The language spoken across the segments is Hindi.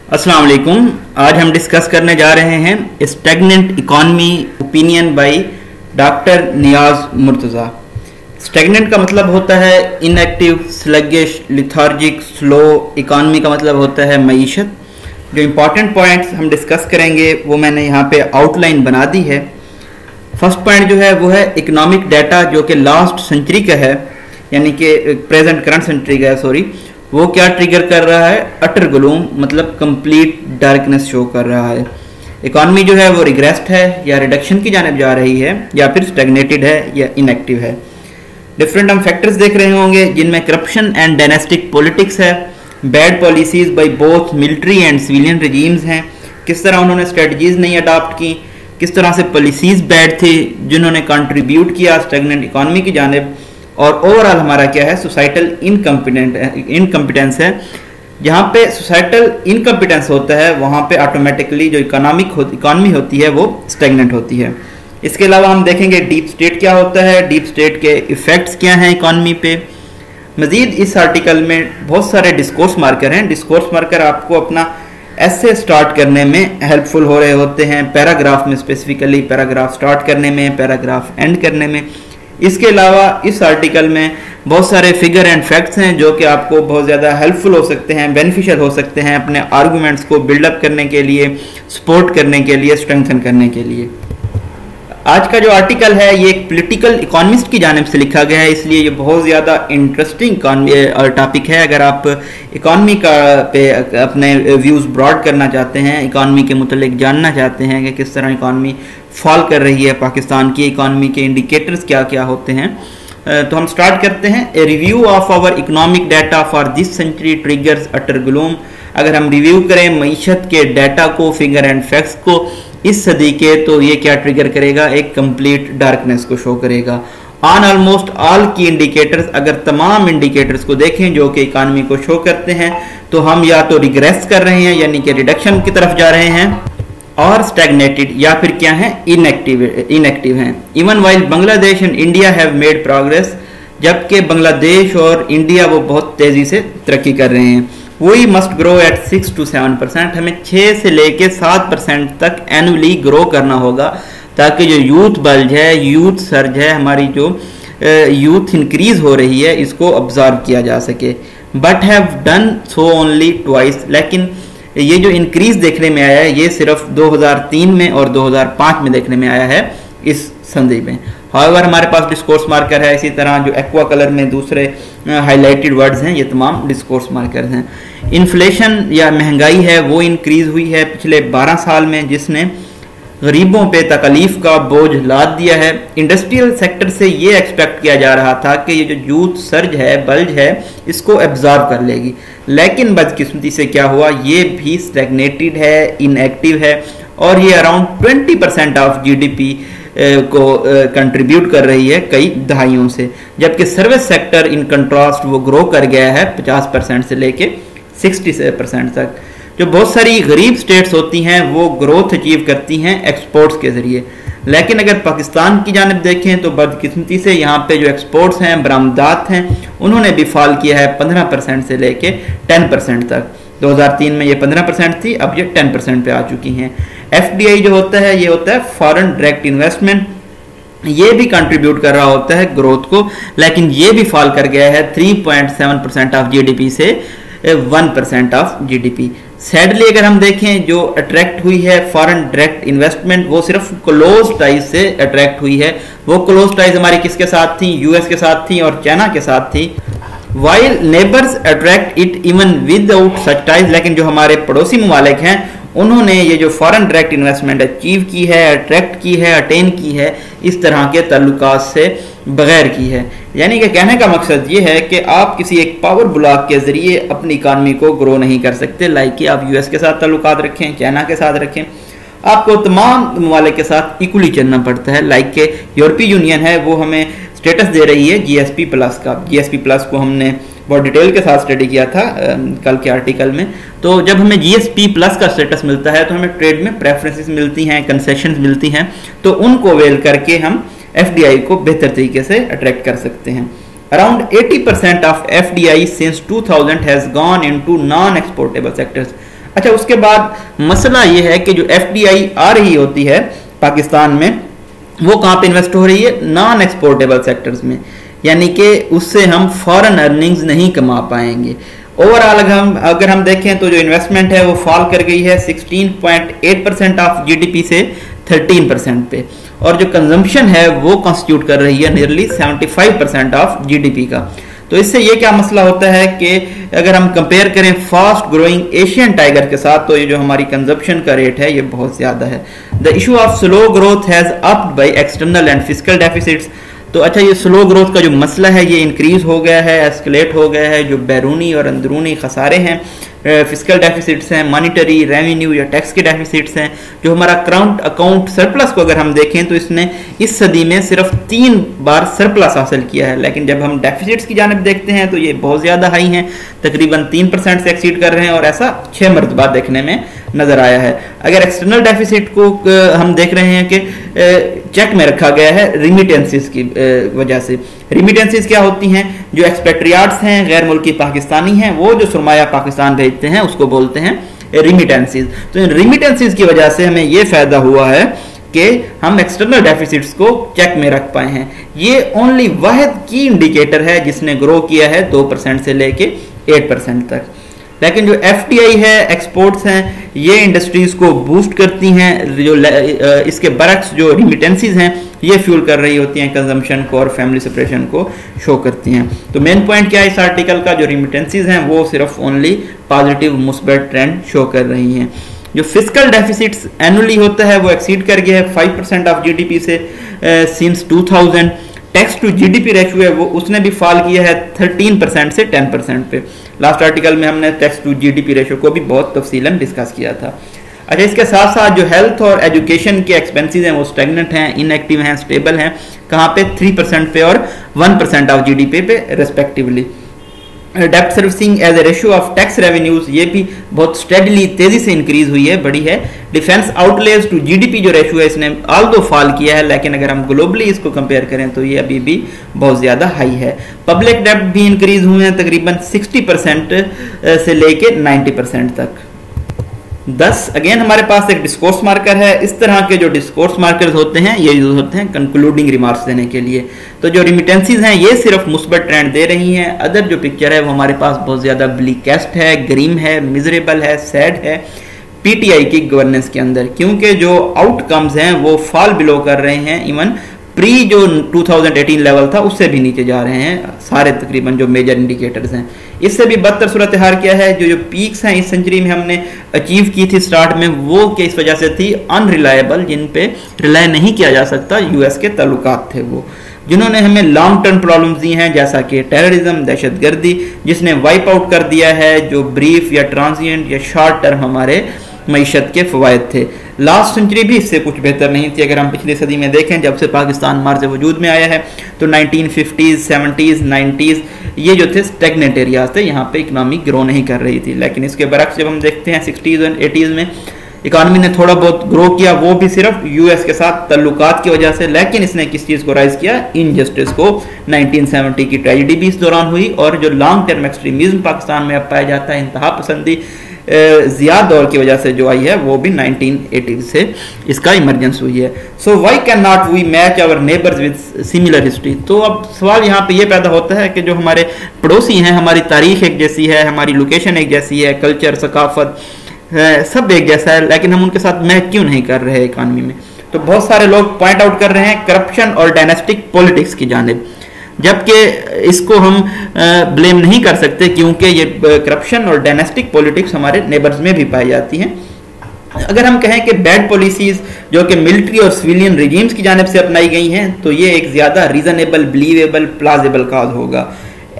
अस्सलाम वालेकुम। आज हम डिस्कस करने जा रहे हैं stagnant economy opinion by doctor Niyaz Murtaza. Stagnant का मतलब होता है inactive, sluggish, lethargic, slow. Economy का मतलब होता है मईशत। जो इम्पॉर्टेंट पॉइंट्स हम डिस्कस करेंगे वो मैंने यहाँ पे आउटलाइन बना दी है। फर्स्ट पॉइंट जो है वो है इकोनॉमिक डाटा जो कि लास्ट सेंचुरी का है, यानी कि प्रेजेंट करंट सेंचुरी का है, सॉरी। वो क्या ट्रिगर कर रहा है? अटर ग्लूम, मतलब कंप्लीट डार्कनेस शो कर रहा है। इकॉनमी जो है वो रिग्रेस्ड है या रिडक्शन की जानिब जा रही है या फिर स्टैग्नेटेड है या इनएक्टिव है। डिफरेंट हम फैक्टर्स देख रहे होंगे जिनमें करप्शन एंड डायनेस्टिक पॉलिटिक्स है, bad policies by both military and civilian regimes हैं, किस तरह उन्होंने स्ट्रेटजीज नहीं अडॉप्ट की, किस तरह से पॉलिसीज बैड थी जिन्होंने कंट्रीब्यूट किया स्टैग्नेंट इकॉनमी की जानिब। और ओवरऑल हमारा क्या है? सोसाइटल इनकम्पिटेंस है। जहाँ पे सोसाइटल इनकम्पिटेंस होता है वहाँ पे ऑटोमेटिकली जो इकॉनमी होती है वो स्टैग्नेंट होती है। इसके अलावा हम देखेंगे डीप स्टेट क्या होता है, डीप स्टेट के इफ़ेक्ट्स क्या हैं इकॉनमी पे। मज़ीद इस आर्टिकल में बहुत सारे डिस्कोर्स मार्कर हैं। डिस्कोर्स मार्कर आपको अपना ऐसे स्टार्ट करने में हेल्पफुल हो रहे होते हैं, पैराग्राफ में स्पेसिफिकली, पैराग्राफ स्टार्ट करने में, पैराग्राफ एंड करने में। इसके अलावा इस आर्टिकल में बहुत सारे फिगर एंड फैक्ट्स हैं जो कि आपको बहुत ज़्यादा हेल्पफुल हो सकते हैं, बेनिफिशियल हो सकते हैं अपने आर्गूमेंट्स को बिल्डअप करने के लिए, सपोर्ट करने के लिए, स्ट्रेंथन करने के लिए। आज का जो आर्टिकल है ये एक पॉलिटिकल इकोनॉमिस्ट की जानिब से लिखा गया है, इसलिए ये बहुत ज़्यादा इंटरेस्टिंग टॉपिक है। अगर आप इकॉनमी का पे अपने व्यूज़ ब्रॉड करना चाहते हैं, इकॉनमी के मुतल्लिक जानना चाहते हैं कि किस तरह इकॉनमी फॉल कर रही है, पाकिस्तान की इकॉनमी के इंडिकेटर्स क्या क्या होते हैं, तो हम स्टार्ट करते हैं। A review of our economic data for this century triggers utter gloom. अगर हम रिव्यू करें मईशत के डाटा को, फिगर एंड फैक्ट्स को इस सदी के, तो ये क्या ट्रिगर करेगा? एक कंप्लीट डार्कनेस को शो करेगा। ऑन ऑलमोस्ट ऑल की इंडिकेटर्स, अगर तमाम इंडिकेटर्स को देखें जो कि इकॉनमी को शो करते हैं, तो हम या तो रिग्रेस कर रहे हैं यानी कि रिडक्शन की तरफ जा रहे हैं, और स्टैग्नेटेड या फिर क्या है? इनएक्टिव हैं। Even while Bangladesh and India have made progress, जबकि बांग्लादेश और इंडिया वो बहुत तेजी से तरक्की कर रहे हैं। We must grow at 6 to 7%। हमें 6 से लेके 7% तक एनुअली ग्रो करना होगा ताकि जो यूथ बल्ज है, यूथ सर्ज है, हमारी जो यूथ इंक्रीज हो रही है, इसको ऑब्जर्व किया जा सके। But have done so only twice. लेकिन ये जो इंक्रीज देखने में आया है ये सिर्फ 2003 में और 2005 में देखने में आया है इस संधि में। हाउएवर हमारे पास डिस्कोर्स मार्कर है, इसी तरह जो एक्वा कलर में दूसरे हाईलाइटेड वर्ड्स हैं ये तमाम डिस्कोर्स मार्कर हैं। इन्फ्लेशन या महंगाई है वो इंक्रीज हुई है पिछले 12 साल में, जिसने गरीबों पे तकलीफ का बोझ लाद दिया है। इंडस्ट्रियल सेक्टर से ये एक्सपेक्ट किया जा रहा था कि ये जो यूथ सर्ज है, बल्ज है, इसको एब्जॉर्ब कर लेगी, लेकिन बदकिस्मती से क्या हुआ? ये भी स्टैग्नेटेड है, इनएक्टिव है, और ये अराउंड 20% ऑफ जीडीपी को कंट्रीब्यूट कर रही है कई दहाइयों से। जबकि सर्विस सेक्टर इन कंट्रास्ट वो ग्रो कर गया है 50% से लेके 60% तक। जो बहुत सारी गरीब स्टेट्स होती हैं वो ग्रोथ अचीव करती हैं एक्सपोर्ट्स के ज़रिए, लेकिन अगर पाकिस्तान की जानिब देखें तो बदकिस्मती से यहाँ पे जो एक्सपोर्ट्स हैं, बरामदात हैं, उन्होंने भी फॉल किया है 15% से लेके 10% तक। 2003 में ये 15% थी, अब ये 10% पे आ चुकी हैं। FDI जो होता है ये होता है फॉरेन डायरेक्ट इन्वेस्टमेंट, ये भी कंट्रीब्यूट कर रहा होता है ग्रोथ को, लेकिन ये भी फॉल कर गया है 3.7% ऑफ GDP से 1% ऑफ GDP। सैडली अगर हम देखें जो अट्रैक्ट हुई है फॉरेन डायरेक्ट इन्वेस्टमेंट वो सिर्फ क्लोज टाइज से अट्रैक्ट हुई है। वो क्लोज टाइज हमारी किसके साथ थी? US के साथ थी और चाइना के साथ थी। While neighbours attract it even without such ties, लेकिन जो हमारे पड़ोसी ममालिक हैं उन्होंने ये जो फॉरेन डायरेक्ट इन्वेस्टमेंट अचीव की है, अट्रैक्ट की है, अटेन की है, इस तरह के ताल्लुकात से बगैर की है। यानी कि कहने का मकसद ये है कि आप किसी एक पावर ब्लॉक के ज़रिए अपनी इकानमी को ग्रो नहीं कर सकते। लाइक कि आप US के साथ ताल्लुकात रखें, चाइना के साथ रखें, आपको तमाम ममालिक के साथ इक्वली चलना पड़ता है। लाइक के यूरोपीय यूनियन है वो हमें स्टेटस दे रही है GSP+ का। GSP+ को हमने बहुत डिटेल के साथ स्टडी किया था कल के आर्टिकल में। तो जब हमें GSP+ का स्टेटस मिलता है तो हमें ट्रेड में प्रेफरेंसेस मिलती हैं, कंसेशंस मिलती हैं, तो उनको अवेल करके हम FDI को बेहतर तरीके से अट्रैक्ट कर सकते हैं। Around 80% of FDI since 2000 has gone into non-exportable sectors. अच्छा, उसके बाद मसला ये है कि जो FDI आ रही होती है पाकिस्तान में, वो कहाँ पे इन्वेस्ट हो रही है? नॉन एक्सपोर्टेबल सेक्टर्स में, यानी कि उससे हम फॉरेन अर्निंग्स नहीं कमा पाएंगे। ओवरऑल अगर हम देखें तो जो इन्वेस्टमेंट है वो फॉल कर गई है 16.8% ऑफ GDP से 13% पे, और जो कंजम्पशन है वो कॉन्स्टिट्यूट कर रही है नियरली 75% ऑफ GDP का। तो इससे ये क्या मसला होता है कि अगर हम कंपेयर करें फास्ट ग्रोइंग एशियन टाइगर के साथ, तो ये जो हमारी कंजप्शन का रेट है ये बहुत ज़्यादा है। The issue of slow growth has अप्ड by external and fiscal deficits. तो अच्छा, ये स्लो ग्रोथ का जो मसला है ये इंक्रीज हो गया है, एस्केलेट हो गया है। जो बैरूनी और अंदरूनी खसारे हैं, फिस्कल डेफिसिट्स हैं, मॉनिटरी रेवेन्यू या टैक्स के डेफिसिट्स हैं। जो हमारा करंट अकाउंट सरप्लस को अगर हम देखें तो इसने इस सदी में सिर्फ 3 बार सरप्लस हासिल किया है, लेकिन जब हम डेफिसिट्स की जानिब देखते हैं तो ये बहुत ज़्यादा हाई हैं, तकरीबन 3% से एक्सीड कर रहे हैं, और ऐसा 6 मरतबा देखने में नजर आया है। अगर एक्सटर्नल डेफिसिट को हम देख रहे हैं कि चेक में रखा गया है रिमिटेंसेस की वजह से। रिमिटेंसेस क्या होती हैं? जो एक्सपेट्रियाट्स हैं, गैर मुल्की पाकिस्तानी हैं, वो जो सरमाया पाकिस्तान भेजते हैं उसको बोलते हैं रिमिटेंसेस। तो इन रिमिटेंसेस की वजह से हमें ये फायदा हुआ है कि हम एक्सटर्नल डेफिसिट्स को चेक में रख पाए हैं। ये ओनली वाहिद की इंडिकेटर है जिसने ग्रो किया है 2% से लेके 8% तक। लेकिन जो FDI है, एक्सपोर्ट्स हैं, ये इंडस्ट्रीज को बूस्ट करती हैं। जो इसके बरक्स जो रिमिटेंसीज हैं ये फ्यूल कर रही होती हैं कंजम्पशन को और फैमिली सेपरेशन को शो करती हैं। तो मेन पॉइंट क्या है इस आर्टिकल का? जो रिमिटेंसीज हैं वो सिर्फ ओनली पॉजिटिव मुस्बत ट्रेंड शो कर रही हैं। जो फिस्कल डेफिसिट्स एनुअली होता है वो एक्सीड कर गया है 5% ऑफ GDP से since 2000। Tax to GDP ratio है वो उसने भी फॉल किया है 13% से 10% पे। लास्ट आर्टिकल में हमने टैक्स टू GDP रेशियो को भी बहुत तफसीलन डिस्कस किया था। अच्छा, इसके साथ साथ जो हेल्थ और एजुकेशन के एक्सपेंसेस हैं वो स्टेगनेंट हैं, इनएक्टिव हैं, स्टेबल हैं। कहाँ पे? 3% पे और 1% ऑफ GDP पे रेस्पेक्टिवली। डेप्ट servicing as a ratio of tax revenues ये भी बहुत स्टेडली तेजी से इंक्रीज हुई है, बढ़ी है। डिफेंस आउटलेज टू GDP जो रेशियो है इसने ऑल्दो फॉल किया है, लेकिन अगर हम ग्लोबली इसको कंपेयर करें तो ये अभी भी बहुत ज्यादा हाई है। पब्लिक डेप्ट भी इंक्रीज हुए हैं तकरीबन 60% से लेके 90% तक। 10 अगेन हमारे पास एक डिस्कोर्स मार्कर है। इस तरह के जो डिस्कोर्स मार्कर्स होते हैं ये यूज होते हैं कंक्लूडिंग रिमार्क्स देने के लिए। तो जो रिमिटेंसीज हैं ये सिर्फ मुस्बत ट्रेंड दे रही हैं। अदर जो पिक्चर है वो हमारे पास बहुत ज्यादा ब्लीकेस्ट है, ग्रीम है, मिजरेबल है, सैड है PTI की गवर्नेंस के अंदर, क्योंकि जो आउटकम्स हैं वो फॉल बिलो कर रहे हैं। इवन प्री जो 2018 लेवल था उससे भी नीचे जा रहे हैं सारे तकरीबन जो मेजर इंडिकेटर्स हैं। इससे भी बदतर सूरत हाल क्या है? जो पीक्स हैं इस सेंचुरी में हमने अचीव की थी स्टार्ट में, वो कि इस वजह से थी अनरिलायबल, जिन पे रिलाय नहीं किया जा सकता। US के ताल्लुकात थे वो, जिन्होंने हमें लॉन्ग टर्म प्रॉब्लम्स दी हैं, जैसा कि टेररिज्म, दहशतगर्दी, जिसने वाइप आउट कर दिया है जो ब्रीफ या ट्रांजिएंट या शॉर्ट टर्म हमारे मईशत के फवायद थे। लास्ट सेंचुरी भी इससे कुछ बेहतर नहीं थी। अगर हम पिछली सदी में देखें, जब से पाकिस्तान मार्ज वजूद में आया है तो 1950s, 70s, 90s ये जो थे स्टेगनेंट एरियाज थे, यहाँ पे इकनॉमी ग्रो नहीं कर रही थी। लेकिन इसके बरक्स जब हम देखते हैं 60s और 80s में इकॉनमी ने थोड़ा बहुत ग्रो किया, वो भी सिर्फ US के साथ तल्लुकात की वजह से। लेकिन इसने किस चीज़ को राइज किया? इनजस्टिस को। 1970 की ट्रेजेडी भी इस दौरान हुई, और जो लॉन्ग टर्म एक्सट्रीमिज्म पाकिस्तान में अब पाया जाता है, इंतहा पसंदी ज़िया दौर की वजह से जो आई है, वो भी 1980 से इसका इमरजेंस हुई है। So why can not we match our neighbours with similar history? तो अब सवाल यहाँ पे ये पैदा होता है कि जो हमारे पड़ोसी हैं, हमारी तारीख एक जैसी है, हमारी लोकेशन एक जैसी है, कल्चर, सकाफत सब एक जैसा है, लेकिन हम उनके साथ मैच क्यों नहीं कर रहे इकानमी में? तो बहुत सारे लोग पॉइंट आउट कर रहे हैं करप्शन और डायनेस्टिक पॉलिटिक्स की जानिब, जबकि इसको हम ब्लेम नहीं कर सकते, क्योंकि ये करप्शन और डायनेस्टिक पॉलिटिक्स हमारे नेबर्स में भी पाई जाती हैं। अगर हम कहें कि बैड पॉलिसीज जो कि मिलिट्री और सिविलियन रिजीम्स की जानिब से अपनाई गई हैं, तो ये एक ज़्यादा रीजनेबल, बिलीवेबल, प्लाजिबल काज होगा।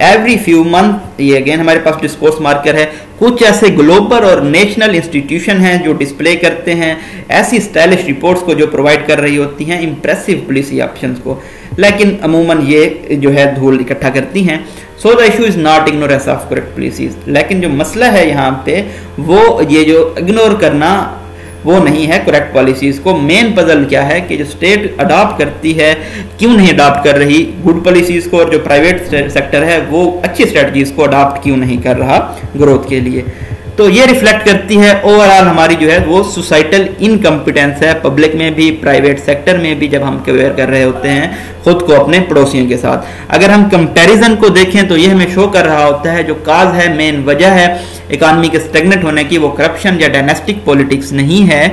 एवरी फ्यू मंथ, ये अगेन हमारे पास डिस्कोर्स मार्कर है, कुछ ऐसे ग्लोबल और नेशनल इंस्टीट्यूशन हैं जो डिस्प्ले करते हैं ऐसी स्टाइलिश रिपोर्ट्स को जो प्रोवाइड कर रही होती हैं इंप्रेसिव पॉलिसी ऑप्शंस को, लेकिन अमूमन ये जो है धूल इकट्ठा करती हैं। So the issue is not ignorance of correct policies, लेकिन जो मसला है यहाँ पे वो ये जो इग्नोर करना वो नहीं है करेक्ट पॉलिसीज को। मेन पजल क्या है कि जो स्टेट अडॉप्ट करती है क्यों नहीं अडॉप्ट कर रही गुड पॉलिसीज को, और जो प्राइवेट सेक्टर है वो अच्छी स्ट्रेटजीज को अडॉप्ट क्यों नहीं कर रहा ग्रोथ के लिए। तो ये रिफ्लेक्ट करती है ओवरऑल हमारी जो है वो सोसाइटल इनकम्पिटेंस है, पब्लिक में भी प्राइवेट सेक्टर में भी, जब हम कंपेयर कर रहे होते हैं खुद को अपने पड़ोसियों के साथ। अगर हम कंपैरिजन को देखें तो ये हमें शो कर रहा होता है जो काज है, मेन वजह है इकॉनमी के स्टेगनेंट होने की, वो करप्शन या डायनेस्टिक पॉलिटिक्स नहीं है,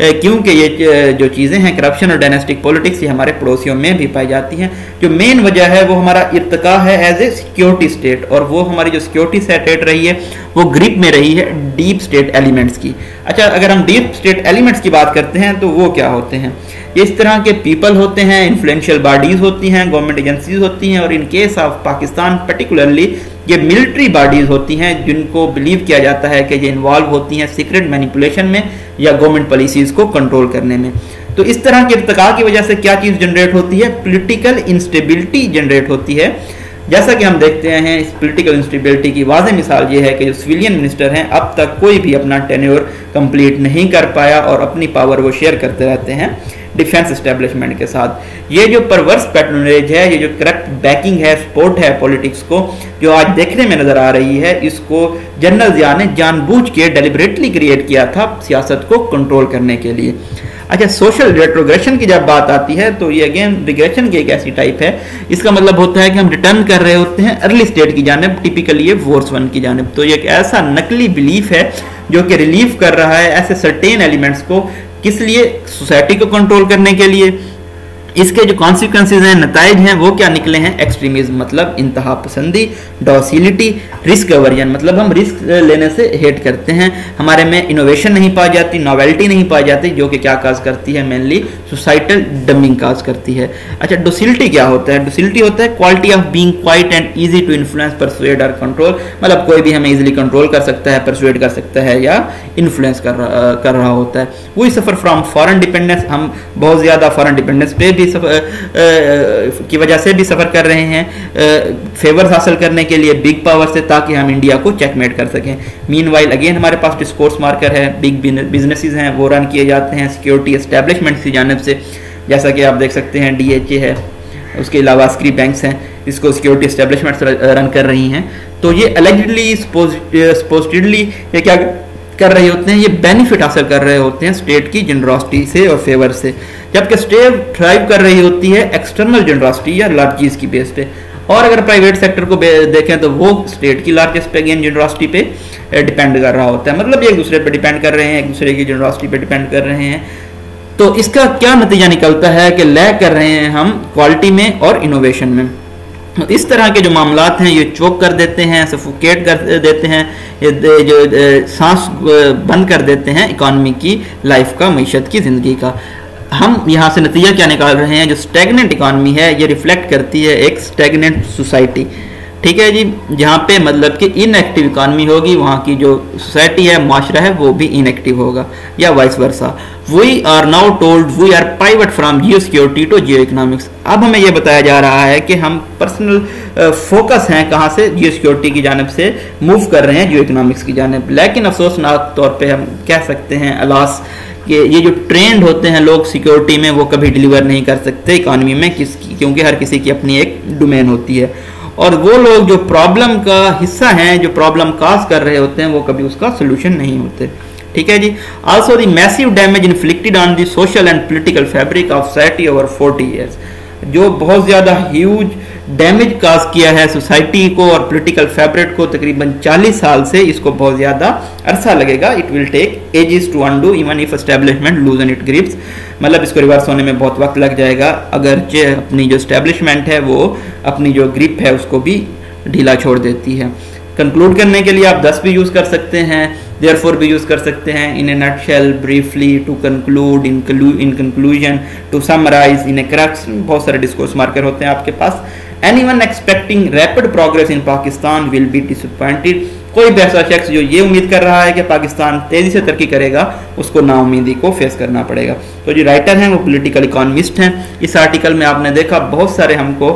क्योंकि ये जो चीज़ें हैं करप्शन और डायनेस्टिक पॉलिटिक्स ये हमारे पड़ोसियों में भी पाई जाती हैं। जो मेन वजह है वो हमारा इर्तिका है एज ए सिक्योरिटी स्टेट, और वो हमारी जो सिक्योरिटी स्टेट रही है वो ग्रिप में रही है डीप स्टेट एलिमेंट्स की। अच्छा, अगर हम डीप स्टेट एलिमेंट्स की बात करते हैं तो वो क्या होते हैं? ये इस तरह के पीपल होते हैं, इन्फ्लुएंशियल बॉडीज होती हैं, गवर्नमेंट एजेंसीज होती हैं, और in case of Pakistan particularly ये मिलिट्री बॉडीज होती हैं जिनको बिलीव किया जाता है कि ये इन्वॉल्व होती हैं सीक्रेट मैनिपुलेशन में या गवर्नमेंट पॉलिसीज को कंट्रोल करने में। तो इस तरह के इर्तिका की वजह से क्या चीज़ जनरेट होती है? पॉलिटिकल इंस्टेबिलिटी जनरेट होती है। जैसा कि हम देखते हैं इस पॉलिटिकल इंस्टेबिलिटी की वाज़ेह मिसाल ये है कि जो सिविलियन मिनिस्टर हैं अब तक कोई भी अपना टेन्योर कंप्लीट नहीं कर पाया और अपनी पावर वो शेयर करते रहते हैं डिफेंस एस्टेब्लिशमेंट के साथ। ये जो परवर्स पैट्रोनेज है, ये जो करप्ट बैकिंग है, सपोर्ट है पॉलिटिक्स को, जो आज देखने में नजर आ रही है, इसको जनरल ज़िया ने जानबूझ के डेलिबरेटली क्रिएट किया था सियासत को कंट्रोल करने के लिए। अच्छा, सोशल रेट्रोग्रेशन की जब बात आती है तो ये अगेन रिग्रेशन की एक ऐसी टाइप है, इसका मतलब होता है कि हम रिटर्न कर रहे होते हैं अर्ली स्टेट की जानिब, टिपिकली ये वॉर्स 1 की जानिब। तो ये एक ऐसा नकली बिलीफ है जो कि रिलीव कर रहा है ऐसे सर्टेन एलिमेंट्स को, किस लिए? सोसाइटी को कंट्रोल करने के लिए। इसके जो कॉन्सिक्वेंसेज हैं, नताइज हैं, वो क्या निकले हैं? एक्सट्रीमिज्म मतलब इंतहा पसंदी, डॉसिलिटी, रिस्क अवर्जन मतलब हम रिस्क लेने से हेट करते हैं, हमारे में इनोवेशन नहीं पाई जाती, नॉवेल्टी नहीं पाई जाती, जो कि क्या काज करती है? मेनली सोसाइटल डमिंग काज करती है। अच्छा, डोसिलिटी क्या होता है? डोसिलिटी होता है quality of being quiet and easy to influence, persuade और कंट्रोल, मतलब कोई भी हमें इजीली कंट्रोल कर सकता है, परसुएड कर सकता है या इन्फ्लुएंस कर रहा होता है। We suffer from foreign dependence, हम बहुत ज़्यादा फॉरेन डिपेंडेंस पे भी की वजह से भी सफर कर रहे हैं फेवर्स हासिल करने के लिए बिग पावर से, ताकि हम इंडिया को चेकमेट कर सकें। मीनवाइल अगेन हमारे पास डिस्कोर्स मार्कर है, बिग बिजनेसेस हैं वो रन किए जाते हैं सिक्योरिटी एस्टेब्लिशमेंट की जानिब से, जैसा कि आप देख सकते हैं DHA है, उसके अलावा स्क्री बैंक्स हैं, इसको सिक्योरिटी एस्टेब्लिशमेंट रन कर रही हैं। तो ये एलिजिडली सपोजिटली ये क्या कर रहे होते हैं? ये बेनिफिट हासिल कर रहे होते हैं स्टेट की जनरॉसिटी से और फेवर से, जबकि स्टेट थ्राइव कर रही होती है एक्सटर्नल जनरॉसिटी या लार्जिस की बेस पे। और अगर प्राइवेट सेक्टर को देखें तो वो स्टेट की लार्जेस्ट पे अगेन जनरॉसिटी पे डिपेंड कर रहा होता है, मतलब एक दूसरे पे डिपेंड कर रहे हैं, एक दूसरे की जनरॉसिटी पे डिपेंड कर रहे हैं। तो इसका क्या नतीजा निकलता है कि लैग कर रहे हैं हम क्वालिटी में और इनोवेशन में। इस तरह के जो मामलात हैं ये चोक कर देते हैं, सफोकेट कर देते हैं, ये जो सांस बंद कर देते हैं इकॉनमी की लाइफ का, मईशत की ज़िंदगी का। हम यहाँ से नतीजा क्या निकाल रहे हैं? जो स्टैगनेंट इकॉनमी है ये रिफ्लेक्ट करती है एक स्टैगनेंट सोसाइटी, ठीक है जी, जहाँ पे मतलब कि इनएक्टिव इकॉनमी होगी, वहाँ की जो सोसाइटी है, माशरा है, वो भी इनएक्टिव होगा, या vice versa. We are now told we are pivot from geo security to geo economics. अब हमें यह बताया जा रहा है कि हम पर्सनल फोकस हैं कहाँ से? जियो सिक्योरिटी की जानिब से मूव कर रहे हैं जियो इकोनॉमिक्स की जानिब। लेकिन अफसोसनाक तौर पर हम कह सकते हैं अलास कि ये जो ट्रेंड होते हैं लोग सिक्योरिटी में, वो कभी डिलीवर नहीं कर सकते इकॉनमी में, क्योंकि हर किसी की अपनी एक डोमेन होती है, और वो लोग जो प्रॉब्लम का हिस्सा हैं, जो प्रॉब्लम काज कर रहे होते हैं, वो कभी उसका सोल्यूशन नहीं होते, ठीक है जी। Also the massive damage inflicted on the social and political fabric of society over 40 years, जो बहुत ज़्यादा ह्यूज डैमेज काज किया है सोसाइटी को और पॉलिटिकल फैब्रिक को, तकरीबन 40 साल से, इसको बहुत ज़्यादा अरसा लगेगा। It will take ages to undo even if establishment loosen its grips, मतलब इसको रिवर्स होने में बहुत वक्त लग जाएगा अगर अपनी जो एस्टेब्लिशमेंट है वो अपनी जो ग्रिप है उसको भी ढीला छोड़ देती है। कंक्लूड करने के लिए आप 10 भी यूज़ कर सकते हैं, देयरफॉर भी यूज़ कर सकते हैं, in a nutshell, briefly, to conclude, in conclusion, to summarise, in a crux, बहुत सारे डिस्कोर्स मार्कर होते हैं आपके पास। Anyone expecting rapid progress in Pakistan will be disappointed, कोई भी ऐसा शख्स जो ये उम्मीद कर रहा है कि पाकिस्तान तेज़ी से तरक्की करेगा, उसको नाउमीदी को फेस करना पड़ेगा। तो जो राइटर हैं वो पॉलिटिकल इकोनॉमिस्ट हैं। इस आर्टिकल में आपने देखा बहुत सारे हमको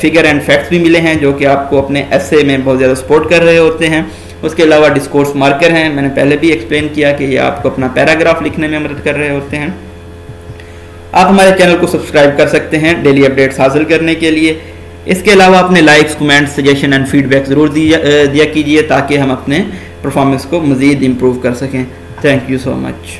फिगर एंड फैक्ट्स भी मिले हैं जो कि आपको अपने एसे में बहुत ज़्यादा सपोर्ट कर रहे होते हैं। उसके अलावा डिस्कोर्स मार्कर हैं, मैंने पहले भी एक्सप्लेन किया कि ये आपको अपना पैराग्राफ लिखने में मदद कर रहे होते हैं। आप हमारे चैनल को सब्सक्राइब कर सकते हैं डेली अपडेट्स हासिल करने के लिए। इसके अलावा अपने likes, comments, suggestion and feedback ज़रूर दिया कीजिए ताकि हम अपने परफॉर्मेंस को मज़ीद इम्प्रूव कर सकें। Thank you so much.